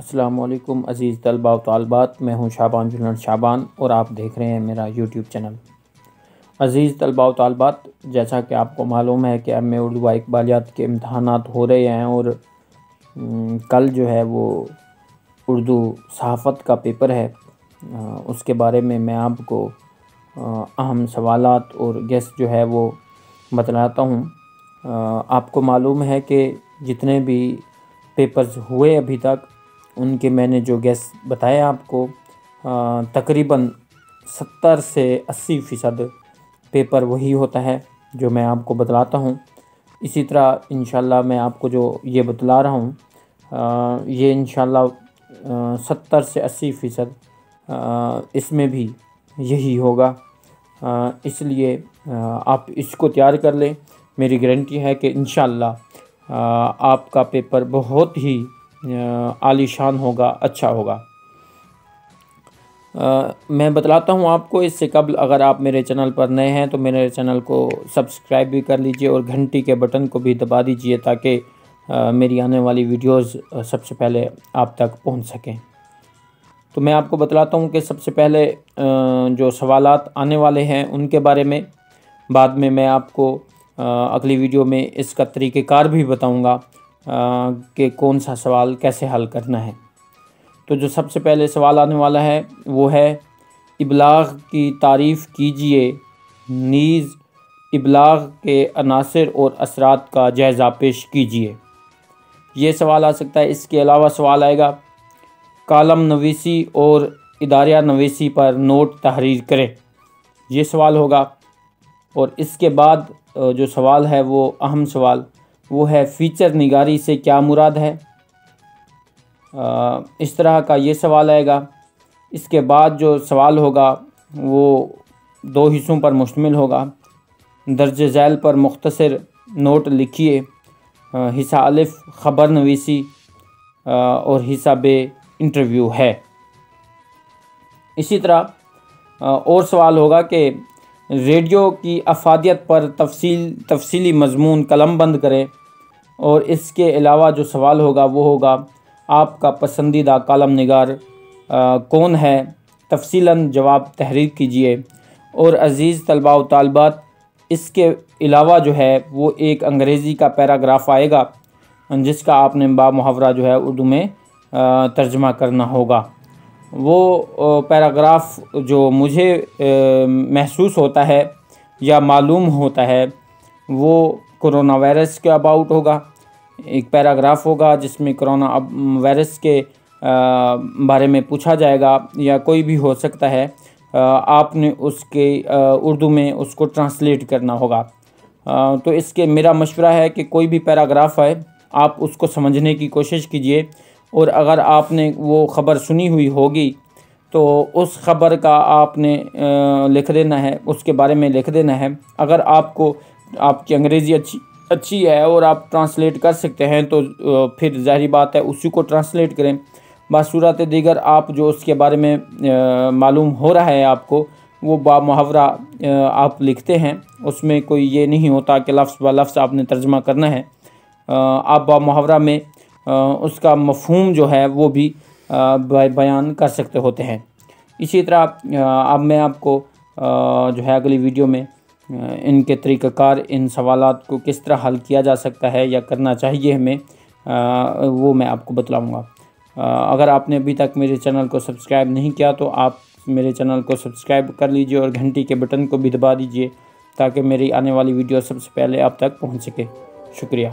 अस्सलामुअलैकुम अज़ीज़ तलबा व तालिबात, मैं हूं शाबान जुनैद शाबान और आप देख रहे हैं मेरा यूट्यूब चैनल। अज़ीज़ तलबा व तालिबात, जैसा कि आपको मालूम है कि अब में उर्दू व इकबालियात के इम्तहानात हो रहे हैं और कल जो है वो उर्दू सहाफ़त का पेपर है। उसके बारे में मैं आपको अहम सवालात और गेस जो है वो बतलाता हूँ। आपको मालूम है कि जितने भी पेपर्स हुए अभी तक उनके मैंने जो गेस बताया आपको, तकरीबन 70 से 80% पेपर वही होता है जो मैं आपको बतलाता हूँ। इसी तरह इंशाल्लाह मैं आपको जो ये बतला रहा हूँ ये इंशाल्लाह 70 से 80% इसमें भी यही होगा। इसलिए आप इसको तैयार कर लें। मेरी गारंटी है कि इंशाल्लाह आपका पेपर बहुत ही आलीशान होगा, अच्छा होगा। मैं बतलाता हूँ आपको इससे कबल, अगर आप मेरे चैनल पर नए हैं तो मेरे चैनल को सब्सक्राइब भी कर लीजिए और घंटी के बटन को भी दबा दीजिए ताकि मेरी आने वाली वीडियोस सबसे पहले आप तक पहुँच सकें। तो मैं आपको बतलाता हूँ कि सबसे पहले जो सवालात आने वाले हैं उनके बारे में, बाद में मैं आपको अगली वीडियो में इसका तरीक़ेकार भी बताऊँगा कि कौन सा सवाल कैसे हल करना है। तो जो सबसे पहले सवाल आने वाला है वो है, इबलाग की तारीफ़ कीजिए, नीज़ इबलाग के अनासर और असरात का जायज़ा पेश कीजिए। ये सवाल आ सकता है। इसके अलावा सवाल आएगा, कालम नवीसी और इदारिया नवीसी पर नोट तहरीर करें। ये सवाल होगा। और इसके बाद जो सवाल है वो अहम सवाल वो है, फ़ीचर निगारी से क्या मुराद है। इस तरह का ये सवाल आएगा। इसके बाद जो सवाल होगा वो 2 हिस्सों पर मुश्तमिल होगा। दर्ज झैल पर मुख्तसर नोट लिखिए। हिस्सा अलिफ ख़बर नवीसी और हिस्सा बे इंटरव्यू है। इसी तरह और सवाल होगा कि रेडियो की अफादियत पर तफसीली मज़मून कलम बंद करें। और इसके अलावा जो सवाल होगा वो होगा, आपका पसंदीदा कालम निगार कौन है, तफसीलन जवाब तहरीर कीजिए। और अज़ीज़ तलबा व तालिबात, इसके अलावा जो है वो एक अंग्रेज़ी का पैराग्राफ आएगा जिसका आपने बामुहावरा जो है उर्दू में तर्जमा करना होगा। वो पैराग्राफ जो मुझे महसूस होता है या मालूम होता है वो कोरोना वायरस के अबाउट होगा। एक पैराग्राफ होगा जिसमें कोरोना वायरस के बारे में पूछा जाएगा या कोई भी हो सकता है। आपने उसके उर्दू में उसको ट्रांसलेट करना होगा। तो इसके मेरा मशवरा है कि कोई भी पैराग्राफ है आप उसको समझने की कोशिश कीजिए। और अगर आपने वो ख़बर सुनी हुई होगी तो उस ख़बर का आपने लिख देना है, उसके बारे में लिख देना है। अगर आपको आपकी अंग्रेज़ी अच्छी है और आप ट्रांसलेट कर सकते हैं तो फिर ज़ाहिर बात है उसी को ट्रांसलेट करें। बासूरत दीगर आप जो उसके बारे में मालूम हो रहा है आपको, वो बामुहावरा आप लिखते हैं। उसमें कोई ये नहीं होता कि लफ्ज़ ब लफ्ज़ आपने तर्जमा करना है। आप बामुहावरा में उसका मफ़हूम जो है वो भी बयान कर सकते होते हैं। इसी तरह अब मैं आपको जो है अगली वीडियो में इनके तरीक़ाकार, इन सवालात को किस तरह हल किया जा सकता है या करना चाहिए हमें, वो मैं आपको बतलाऊँगा। अगर आपने अभी तक मेरे चैनल को सब्सक्राइब नहीं किया तो आप मेरे चैनल को सब्सक्राइब कर लीजिए और घंटी के बटन को भी दबा दीजिए ताकि मेरी आने वाली वीडियो सबसे पहले आप तक पहुँच सके। शुक्रिया।